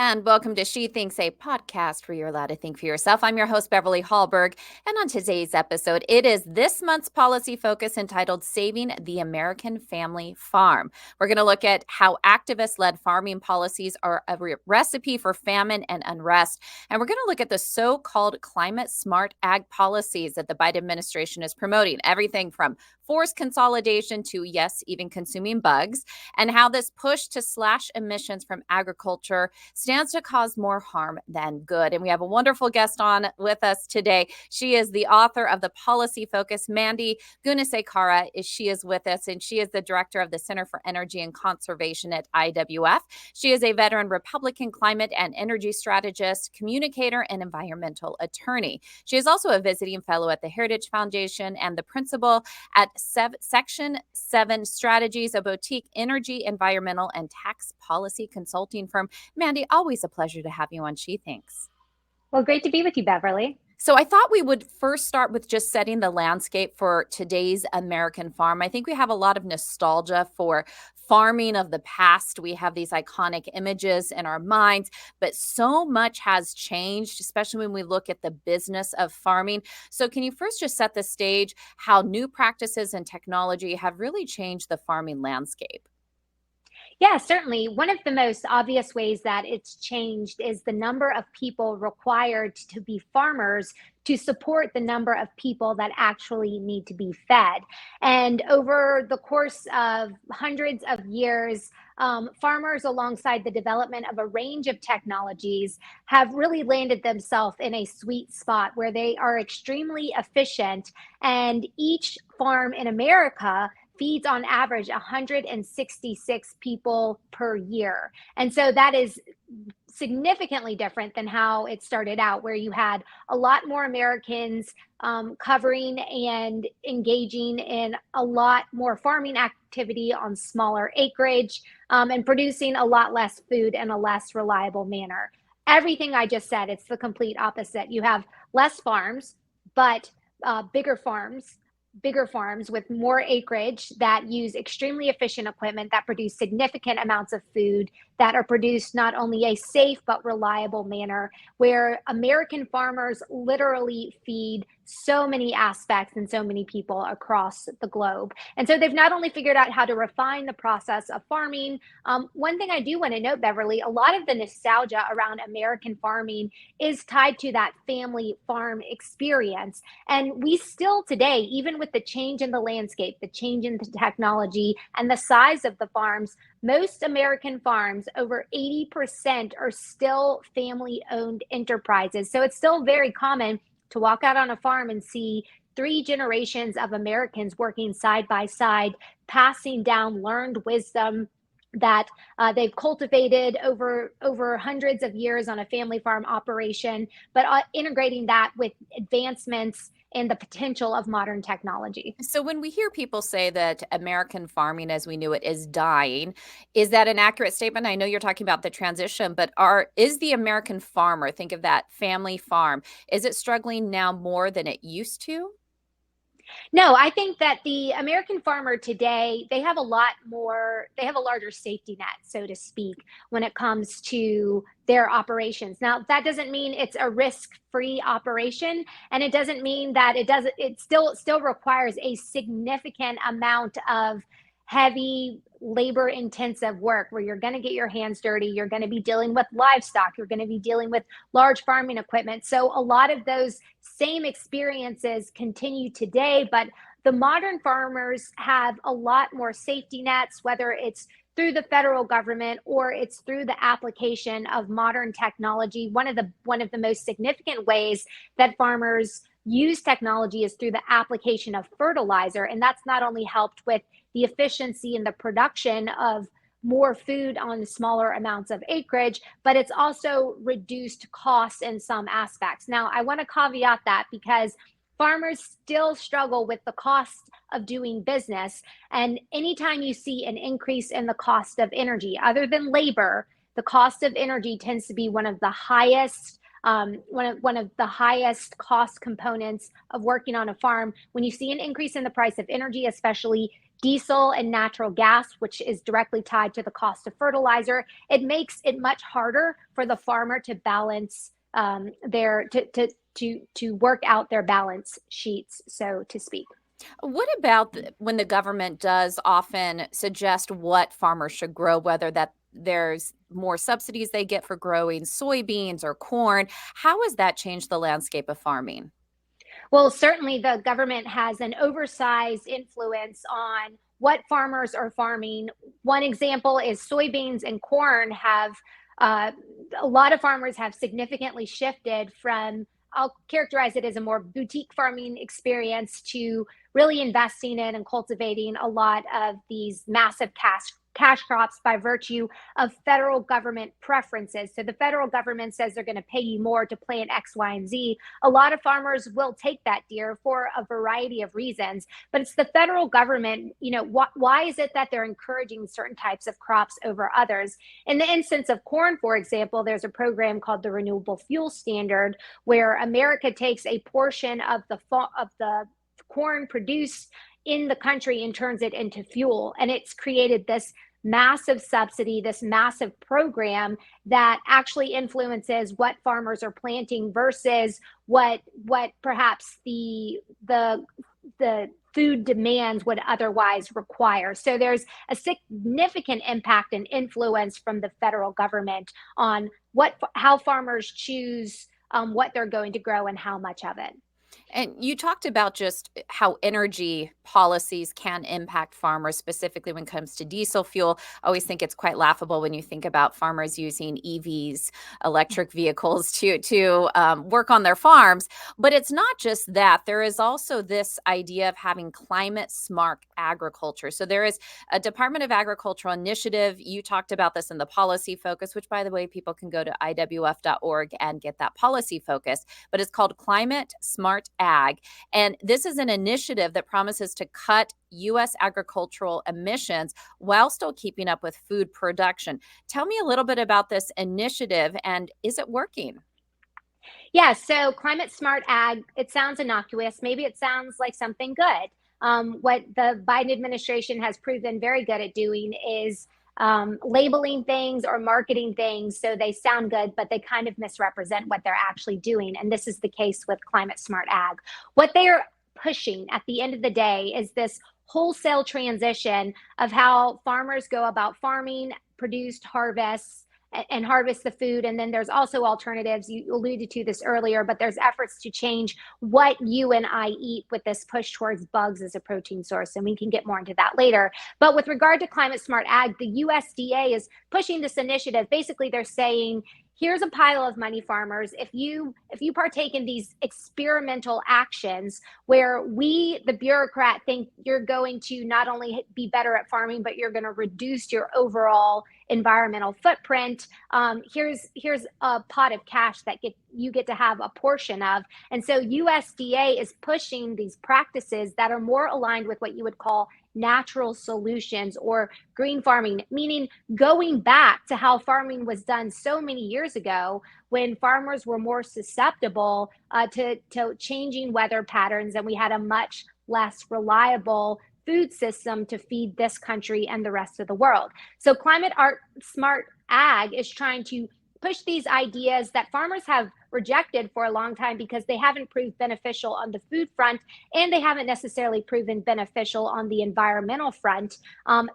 and welcome to She Thinks, a podcast where you're allowed to think for yourself. I'm your host, Beverly Hallberg, and on today's episode, it is this month's policy focus entitled Saving the American Family Farm. We're going to look at how activist-led farming policies are a recipe for famine and unrest, and we're going to look at the so-called climate-smart ag policies that the Biden administration is promoting, everything from forced consolidation to, yes, even consuming bugs, and how this push to slash emissions from agriculture stands to cause more harm than good. And we have a wonderful guest on with us today. She is the author of the policy focus, Mandy Gunasekara. She is with us, and she is the director of the Center for Energy and Conservation at IWF. She is a veteran Republican climate and energy strategist, communicator, and environmental attorney. She is also a visiting fellow at the Heritage Foundation and the principal at Section VII Strategies, a boutique energy, environmental, and tax policy consulting firm. Mandy, always a pleasure to have you on She Thinks. Well, great to be with you, Beverly. So I thought we would first start with just setting the landscape for today's American farm. I think we have a lot of nostalgia for farming of the past. We have these iconic images in our minds, but so much has changed, especially when we look at the business of farming. So can you first just set the stage how new practices and technology have really changed the farming landscape? Yeah, certainly. One of the most obvious ways that it's changed is the number of people required to be farmers to support the number of people that actually need to be fed. And over the course of hundreds of years, farmers, alongside the development of a range of technologies, have really landed themselves in a sweet spot where they are extremely efficient. And each farm in America feeds on average 166 people per year. And so that is significantly different than how it started out, where you had a lot more Americans covering and engaging in a lot more farming activity on smaller acreage and producing a lot less food in a less reliable manner. Everything I just said, it's the complete opposite. You have less farms, but bigger farms with more acreage that use extremely efficient equipment that produce significant amounts of food that are produced not only a safe but reliable manner, where American farmers literally feed so many aspects and so many people across the globe. And so they've not only figured out how to refine the process of farming. One thing I do want to note, Beverly, a lot of the nostalgia around American farming is tied to that family farm experience. And we still today, even with the change in the landscape, the change in the technology, and the size of the farms, most American farms, over 80%, are still family-owned enterprises. So it's still very common to walk out on a farm and see three generations of Americans working side by side, passing down learned wisdom that they've cultivated over hundreds of years on a family farm operation, but integrating that with advancements and the potential of modern technology. So when we hear people say that American farming as we knew it is dying, is that an accurate statement? I know you're talking about the transition, but is the American farmer, think of that family farm, is it struggling now more than it used to? No, I think that the American farmer today, they have a larger safety net, so to speak, when it comes to their operations. Now, that doesn't mean it's a risk-free operation, and it doesn't mean that it still requires a significant amount of heavy labor intensive work where you're going to get your hands dirty, you're going to be dealing with livestock, you're going to be dealing with large farming equipment. So a lot of those same experiences continue today, but the modern farmers have a lot more safety nets, whether it's through the federal government or it's through the application of modern technology. One of the most significant ways that farmers use technology is through the application of fertilizer, and that's not only helped with the efficiency and the production of more food on smaller amounts of acreage, but it's also reduced costs in some aspects. Now, I want to caveat that because farmers still struggle with the cost of doing business. And anytime you see an increase in the cost of energy, other than labor, the cost of energy tends to be one of the highest cost components of working on a farm. When you see an increase in the price of energy, especially diesel and natural gas, which is directly tied to the cost of fertilizer. It makes it much harder for the farmer to balance to work out their balance sheets, so to speak. What about when the government does often suggest what farmers should grow, whether that there's more subsidies they get for growing soybeans or corn? How has that changed the landscape of farming? Well, certainly the government has an oversized influence on what farmers are farming. One example is soybeans and corn have, uh, a lot of farmers have significantly shifted from, I'll characterize it as a more boutique farming experience, to really investing in and cultivating a lot of these massive cash crops by virtue of federal government preferences. So the federal government says they're going to pay you more to plant X, Y, and Z. A lot of farmers will take that deer for a variety of reasons, but it's the federal government. Why is it that they're encouraging certain types of crops over others? In the instance of corn, for example, there's a program called the Renewable Fuel Standard, where America takes a portion of the corn produced in the country and turns it into fuel. And it's created this massive subsidy, this massive program that actually influences what farmers are planting versus what perhaps the food demands would otherwise require. So there's a significant impact and influence from the federal government on how farmers choose what they're going to grow and how much of it. And you talked about just how energy policies can impact farmers, specifically when it comes to diesel fuel. I always think it's quite laughable when you think about farmers using EVs, electric vehicles, to work on their farms. But it's not just that. There is also this idea of having climate smart agriculture. So there is a Department of Agricultural initiative. You talked about this in the policy focus, which, by the way, people can go to IWF.org and get that policy focus. But it's called Climate Smart Ag. And this is an initiative that promises to cut U.S. agricultural emissions while still keeping up with food production. Tell me a little bit about this initiative, and is it working? Yeah, so climate smart ag, it sounds innocuous. Maybe it sounds like something good. What the Biden administration has proven very good at doing is labeling things or marketing things so they sound good, but they kind of misrepresent what they're actually doing. And this is the case with climate smart ag. What they are pushing at the end of the day is this wholesale transition of how farmers go about farming, produced harvests, and harvest the food. And then there's also alternatives. You alluded to this earlier, but there's efforts to change what you and I eat with this push towards bugs as a protein source. And we can get more into that later. But with regard to climate smart ag, the USDA is pushing this initiative. Basically, they're saying, here's a pile of money, farmers. If you partake in these experimental actions where we, the bureaucrat, think you're going to not only be better at farming, but you're going to reduce your overall environmental footprint, here's a pot of cash that you get to have a portion of. And so USDA is pushing these practices that are more aligned with what you would call natural solutions or green farming, meaning going back to how farming was done so many years ago when farmers were more susceptible to changing weather patterns, and we had a much less reliable food system to feed this country and the rest of the world. So smart ag is trying to push these ideas that farmers have rejected for a long time because they haven't proved beneficial on the food front, and they haven't necessarily proven beneficial on the environmental front.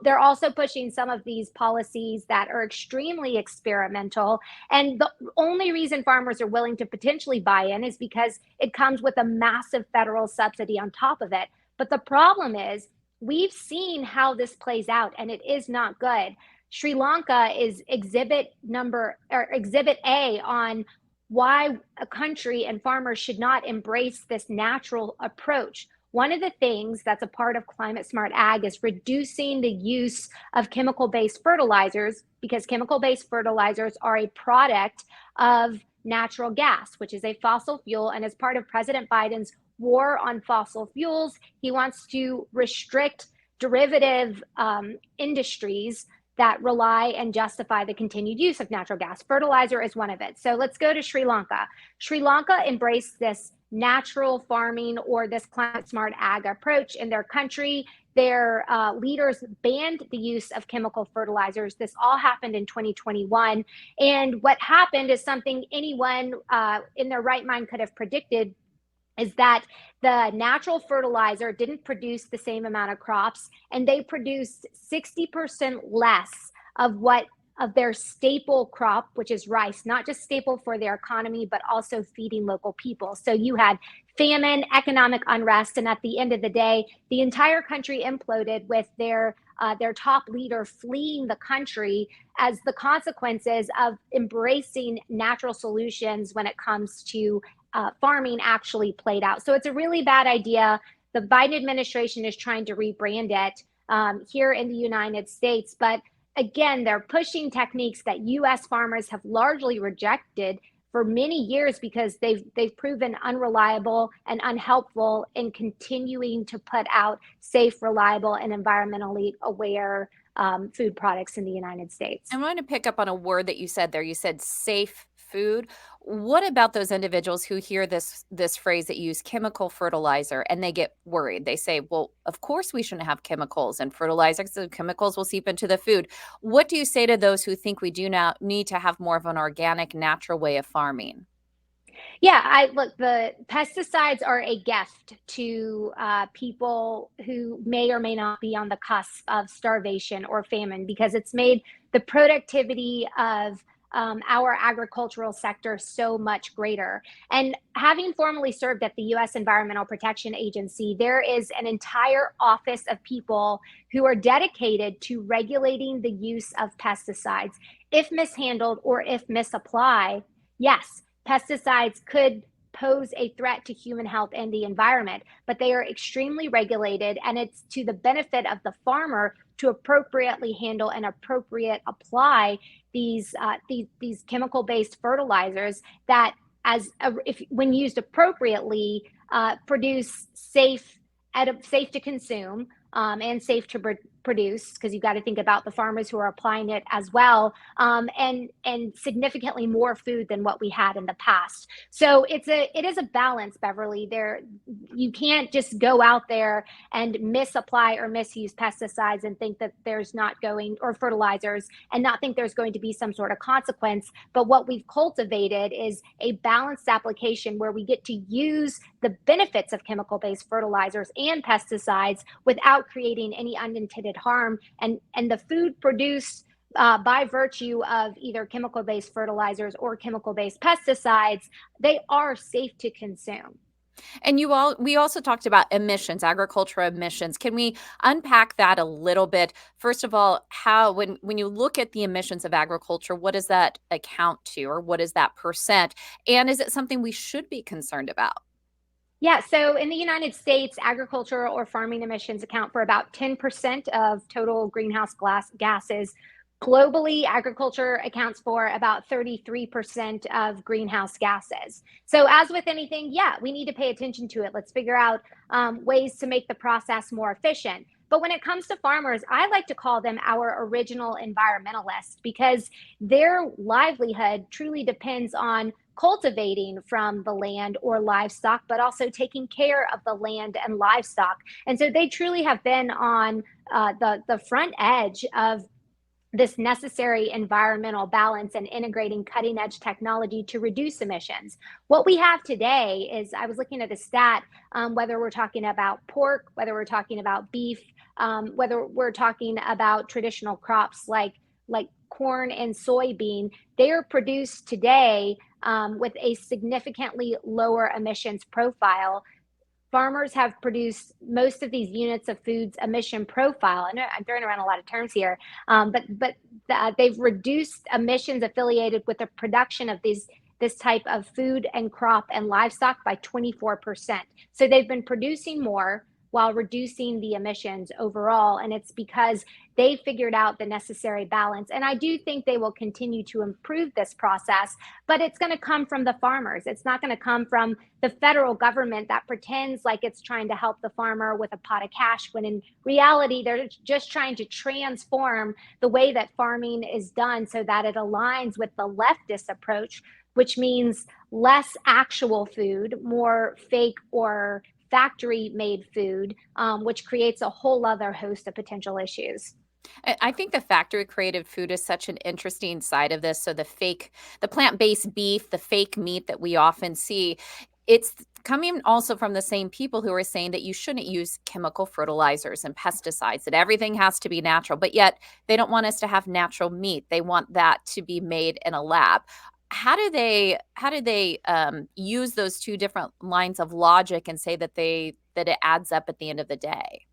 They're also pushing some of these policies that are extremely experimental. And the only reason farmers are willing to potentially buy in is because it comes with a massive federal subsidy on top of it. But the problem is, we've seen how this plays out, and it is not good. Sri Lanka is exhibit A on why a country and farmers should not embrace this natural approach. One of the things that's a part of climate smart ag is reducing the use of chemical-based fertilizers, because chemical-based fertilizers are a product of natural gas, which is a fossil fuel. And as part of President Biden's war on fossil fuels, he wants to restrict derivative industries that rely and justify the continued use of natural gas. Fertilizer is one of it. So let's go to Sri Lanka. Sri Lanka embraced this natural farming or this climate smart ag approach in their country. their leaders banned the use of chemical fertilizers. This all happened in 2021. And what happened is something anyone in their right mind could have predicted, is that the natural fertilizer didn't produce the same amount of crops, and they produced 60% less of their staple crop, which is rice, not just staple for their economy, but also feeding local people. So you had famine, economic unrest, and at the end of the day, the entire country imploded with their top leader fleeing the country as the consequences of embracing natural solutions when it comes to farming actually played out. So it's a really bad idea. The Biden administration is trying to rebrand it here in the United States, but again, they're pushing techniques that U.S. farmers have largely rejected for many years because they've proven unreliable and unhelpful in continuing to put out safe, reliable, and environmentally aware food products in the United States. I want to pick up on a word that you said there. You said safe food. What about those individuals who hear this phrase that you use, chemical fertilizer, and they get worried? They say, well, of course we shouldn't have chemicals and fertilizers. The chemicals will seep into the food. What do you say to those who think we do now need to have more of an organic, natural way of farming? Yeah, look, the pesticides are a gift to people who may or may not be on the cusp of starvation or famine, because it's made the productivity of our agricultural sector so much greater. And having formerly served at the U.S. Environmental Protection Agency, there is an entire office of people who are dedicated to regulating the use of pesticides. If mishandled or if misapplied, yes, pesticides could pose a threat to human health and the environment, but they are extremely regulated, and it's to the benefit of the farmer to appropriately handle and appropriate apply these chemical-based fertilizers that, if when used appropriately, produce safe to consume and safe to produce, because you've got to think about the farmers who are applying it as well, and significantly more food than what we had in the past. So it is a balance, Beverly. You can't just go out there and misapply or misuse pesticides and think that there's not going, or fertilizers, and not think there's going to be some sort of consequence. But what we've cultivated is a balanced application where we get to use the benefits of chemical-based fertilizers and pesticides without creating any unintended harm, and the food produced by virtue of either chemical-based fertilizers or chemical-based pesticides, they are safe to consume. And we also talked about emissions, agricultural emissions. Can we unpack that a little bit? First of all, how when you look at the emissions of agriculture, what does that account to, or what is that percent? And is it something we should be concerned about? Yeah, so in the United States, agricultural or farming emissions account for about 10% of total greenhouse gases. Globally, agriculture accounts for about 33% of greenhouse gases. So as with anything, yeah, we need to pay attention to it. Let's figure out ways to make the process more efficient. But when it comes to farmers, I like to call them our original environmentalists, because their livelihood truly depends on cultivating from the land or livestock, but also taking care of the land and livestock. And so they truly have been on the front edge of this necessary environmental balance and integrating cutting edge technology to reduce emissions. What we have today is, I was looking at a stat, whether we're talking about pork, whether we're talking about beef, whether we're talking about traditional crops like corn and soybean, they are produced today with a significantly lower emissions profile. Farmers have produced most of these units of food's emission profile. I know I'm throwing around a lot of terms here, but they've reduced emissions affiliated with the production of this type of food and crop and livestock by 24%. So they've been producing more while reducing the emissions overall. And it's because they figured out the necessary balance. And I do think they will continue to improve this process, but it's going to come from the farmers. It's not going to come from the federal government that pretends like it's trying to help the farmer with a pot of cash, when in reality, they're just trying to transform the way that farming is done so that it aligns with the leftist approach, which means less actual food, more fake or factory-made food, which creates a whole other host of potential issues. I think the factory created food is such an interesting side of this. So the plant-based beef, the fake meat that we often see, it's coming also from the same people who are saying that you shouldn't use chemical fertilizers and pesticides, that everything has to be natural, but yet they don't want us to have natural meat. They want that to be made in a lab. How do they use those two different lines of logic and say that it adds up at the end of the day?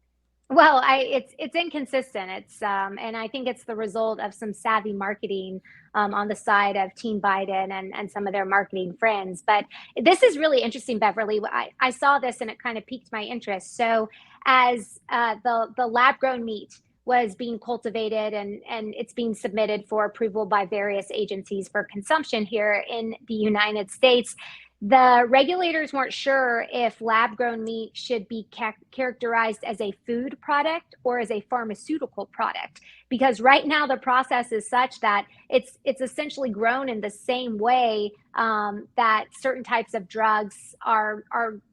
Well, it's inconsistent. And I think it's the result of some savvy marketing on the side of Team Biden and some of their marketing friends. But this is really interesting, Beverly. I saw this and it kind of piqued my interest. So, as the lab grown meat was being cultivated and it's being submitted for approval by various agencies for consumption here in the United States, the regulators weren't sure if lab grown meat should be characterized as a food product or as a pharmaceutical product, because right now the process is such that it's essentially grown in the same way that certain types of drugs are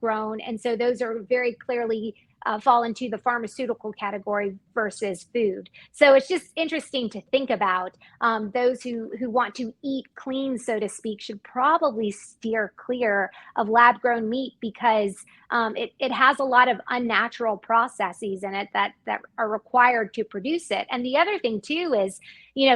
grown, and so those are very clearly fall into the pharmaceutical category versus food. So it's just interesting to think about. Those who want to eat clean, so to speak, should probably steer clear of lab grown meat, because it has a lot of unnatural processes in it that are required to produce it. And the other thing too is,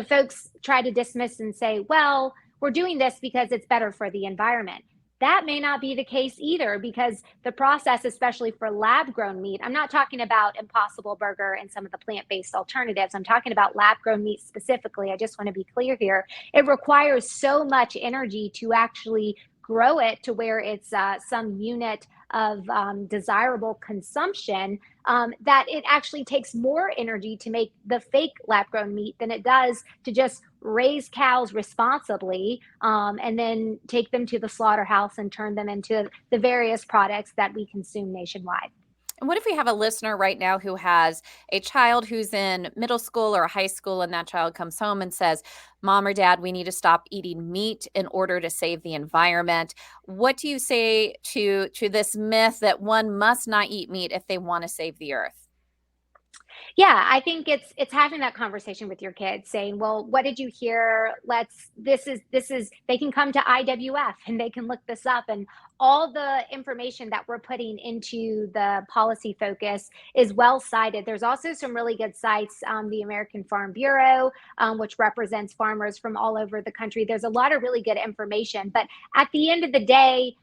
folks try to dismiss and say, well, we're doing this because it's better for the environment. That may not be the case either, because the process, especially for lab grown meat, I'm not talking about Impossible Burger and some of the plant based alternatives. I'm talking about lab grown meat specifically. I just want to be clear here. It requires so much energy to actually grow it to where it's some unit of desirable consumption, that it actually takes more energy to make the fake lab grown meat than it does to just raise cows responsibly, and then take them to the slaughterhouse and turn them into the various products that we consume nationwide. And what if we have a listener right now who has a child who's in middle school or high school, and that child comes home and says, Mom or Dad, we need to stop eating meat in order to save the environment? What do you say to this myth that one must not eat meat if they want to save the earth? Yeah, I think it's having that conversation with your kids, saying, "Well, what did you hear? This is they can come to IWF and they can look this up, and all the information that we're putting into the policy focus is well cited. There's also some really good sites, the American Farm Bureau, which represents farmers from all over the country. There's a lot of really good information, but at the end of the day,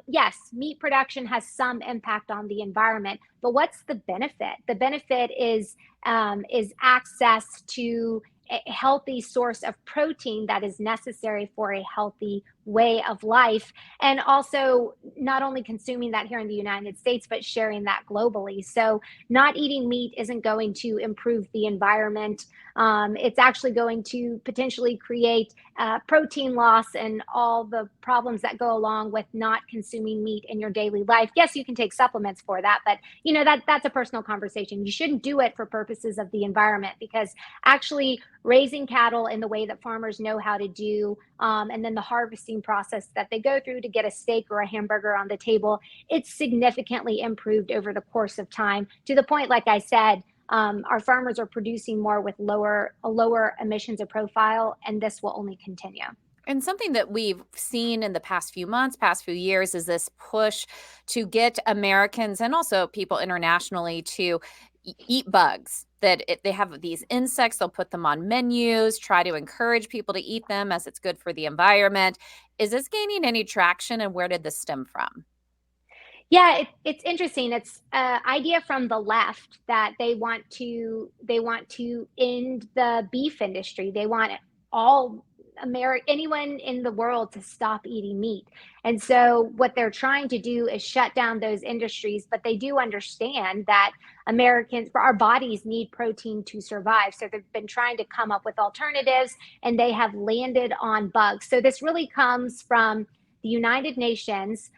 yes, meat production has some impact on the environment, but what's the benefit? The benefit is access to a healthy source of protein that is necessary for a healthy way of life, and also not only consuming that here in the United States, but sharing that globally. So not eating meat isn't going to improve the environment. It's actually going to potentially create protein loss and all the problems that go along with not consuming meat in your daily life. Yes, you can take supplements for that, but that's a personal conversation. You shouldn't do it for purposes of the environment, because actually raising cattle in the way that farmers know how to do, and then the harvesting process that they go through to get a steak or a hamburger on the table, it's significantly improved over the course of time, to the point, like I said, our farmers are producing more with lower emissions of profile, and this will only continue. And something that we've seen in the past few months, past few years, is this push to get Americans and also people internationally to eat bugs. They have these insects, they'll put them on menus, try to encourage people to eat them as it's good for the environment. Is this gaining any traction, and where did this stem from? Yeah, it's interesting. It's an idea from the left that they want to end the beef industry. They want all anyone in the world to stop eating meat. And so what they're trying to do is shut down those industries, but they do understand that Americans, our bodies need protein to survive. So they've been trying to come up with alternatives, and they have landed on bugs. So this really comes from the United Nations.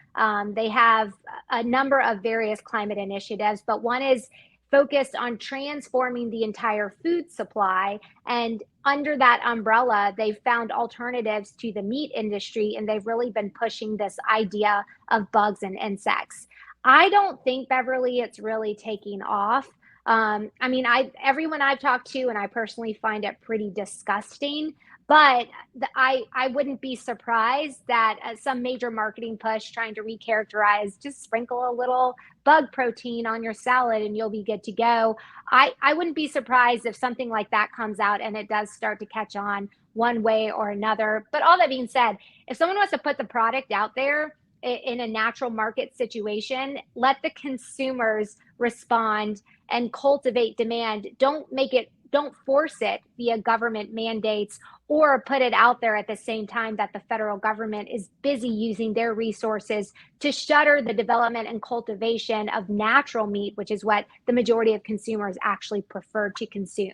They have a number of various climate initiatives, but one is focused on transforming the entire food supply. And under that umbrella, they've found alternatives to the meat industry, and they've really been pushing this idea of bugs and insects. I don't think, Beverly, it's really taking off. I mean, everyone I've talked to, and I personally find it pretty disgusting. But I wouldn't be surprised that some major marketing push trying to recharacterize, just sprinkle a little bug protein on your salad and you'll be good to go. I wouldn't be surprised if something like that comes out and it does start to catch on one way or another. But all that being said, if someone wants to put the product out there in a natural market situation, let the consumers respond and cultivate demand. Don't force it via government mandates or put it out there at the same time that the federal government is busy using their resources to shutter the development and cultivation of natural meat, which is what the majority of consumers actually prefer to consume.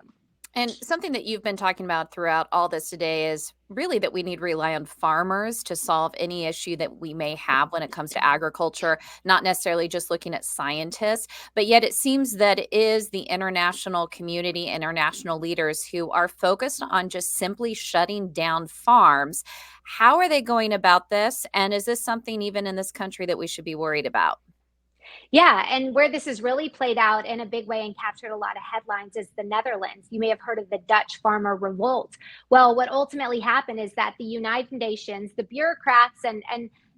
And something that you've been talking about throughout all this today is really that we need to rely on farmers to solve any issue that we may have when it comes to agriculture, not necessarily just looking at scientists. But yet it seems that it is the international community, international leaders who are focused on just simply shutting down farms. How are they going about this? And is this something even in this country that we should be worried about? Yeah, and where this has really played out in a big way and captured a lot of headlines is the Netherlands. You may have heard of the Dutch farmer revolt. Well, what ultimately happened is that the United Nations, the bureaucrats, and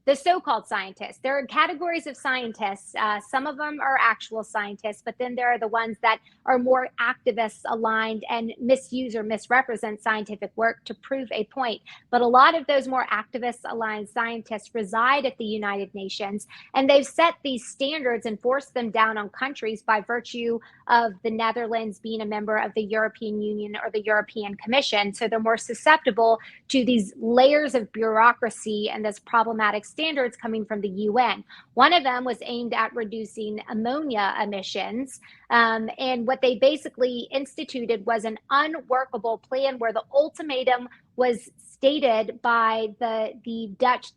the so-called scientists. There are categories of scientists. Some of them are actual scientists, but then there are the ones that are more activists aligned and misuse or misrepresent scientific work to prove a point. But a lot of those more activist aligned scientists reside at the United Nations, and they've set these standards and forced them down on countries by virtue of the Netherlands being a member of the European Union or the European Commission. So they're more susceptible to these layers of bureaucracy and this problematic standards coming from the UN. One of them was aimed at reducing ammonia emissions. And what they basically instituted was an unworkable plan where the ultimatum was stated by the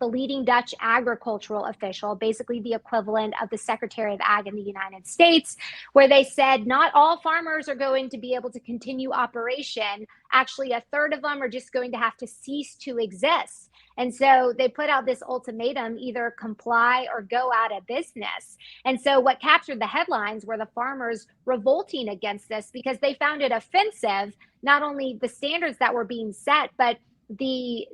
leading Dutch agricultural official, basically the equivalent of the Secretary of Ag in the United States, where they said not all farmers are going to be able to continue operation. Actually, a third of them are just going to have to cease to exist. And so they put out this ultimatum, either comply or go out of business. And so what captured the headlines were the farmers revolting against this because they found it offensive, not only the standards that were being set, but the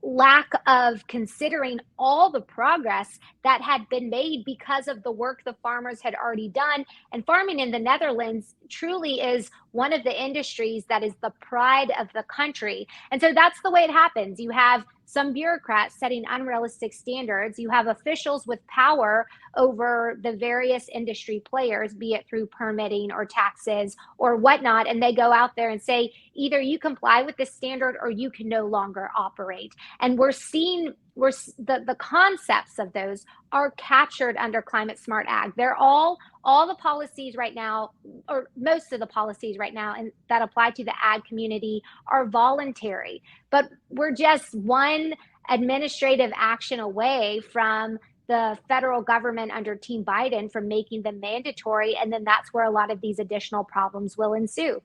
lack of considering all the progress that had been made because of the work the farmers had already done. And farming in the Netherlands truly is one of the industries that is the pride of the country. And so that's the way it happens. You have some bureaucrats setting unrealistic standards. You have officials with power over the various industry players, be it through permitting or taxes or whatnot. And they go out there and say, either you comply with this standard or you can no longer operate. And we're seeing the concepts of those are captured under climate smart ag. They're all the policies right now, or most of the policies right now, and that apply to the ag community are voluntary. But we're just one administrative action away from the federal government under Team Biden from making them mandatory. And then that's where a lot of these additional problems will ensue.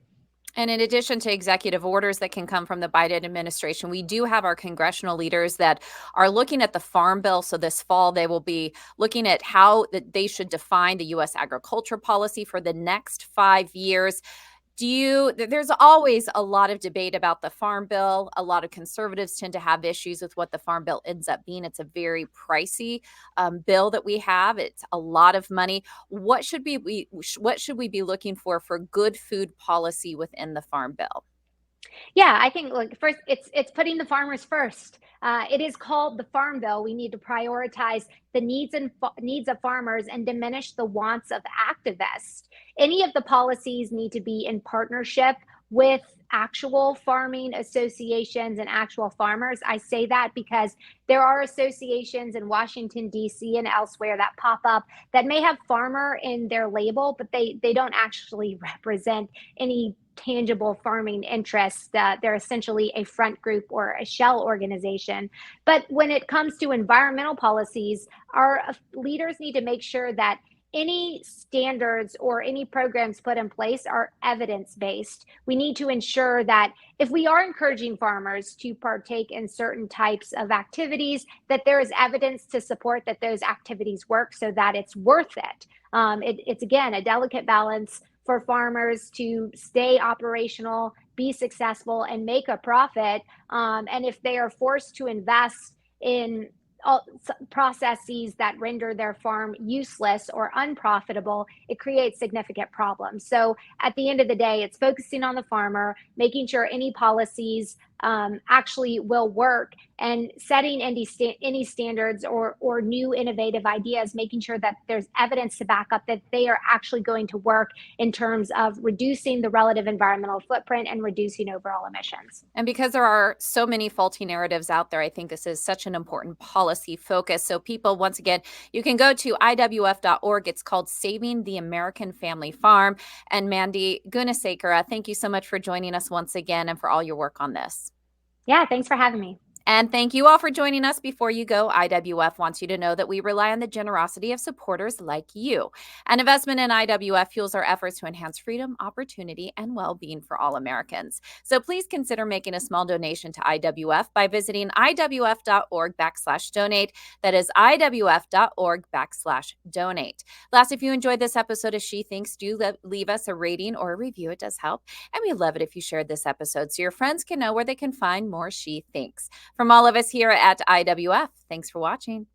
And in addition to executive orders that can come from the Biden administration, we do have our congressional leaders that are looking at the Farm Bill. So this fall, they will be looking at how that they should define the U.S. agriculture policy for the next 5 years. There's always a lot of debate about the Farm Bill. A lot of conservatives tend to have issues with what the Farm Bill ends up being. It's a very pricey bill that we have. It's a lot of money. What should we be looking for good food policy within the Farm Bill? Yeah, I think, look, first it's putting the farmers first. It is called the Farm Bill. We need to prioritize the needs of farmers and diminish the wants of activists. Any of the policies need to be in partnership with actual farming associations and actual farmers. I say that because there are associations in Washington, D.C. and elsewhere that pop up that may have farmer in their label, but they don't actually represent any tangible farming interests. They're essentially a front group or a shell organization. But when it comes to environmental policies, our leaders need to make sure that any standards or any programs put in place are evidence-based. We need to ensure that if we are encouraging farmers to partake in certain types of activities, that there is evidence to support that those activities work so that it's worth it. It's again a delicate balance for farmers to stay operational, be successful, and make a profit. And if they are forced to invest in processes that render their farm useless or unprofitable, it creates significant problems. So at the end of the day, it's focusing on the farmer, making sure any policies actually will work, and setting any standards or new innovative ideas, making sure that there's evidence to back up that they are actually going to work in terms of reducing the relative environmental footprint and reducing overall emissions. And because there are so many faulty narratives out there, I think this is such an important policy focus. So people, once again, you can go to IWF.org. It's called Saving the American Family Farm. And Mandy Gunasekara, thank you so much for joining us once again and for all your work on this. Yeah, thanks for having me. And thank you all for joining us. Before you go, IWF wants you to know that we rely on the generosity of supporters like you. An investment in IWF fuels our efforts to enhance freedom, opportunity, and well-being for all Americans. So please consider making a small donation to IWF by visiting IWF.org/donate. That is IWF.org/donate. Last, if you enjoyed this episode of She Thinks, do leave us a rating or a review. It does help. And we'd love it if you shared this episode so your friends can know where they can find more She Thinks. From all of us here at IWF, thanks for watching.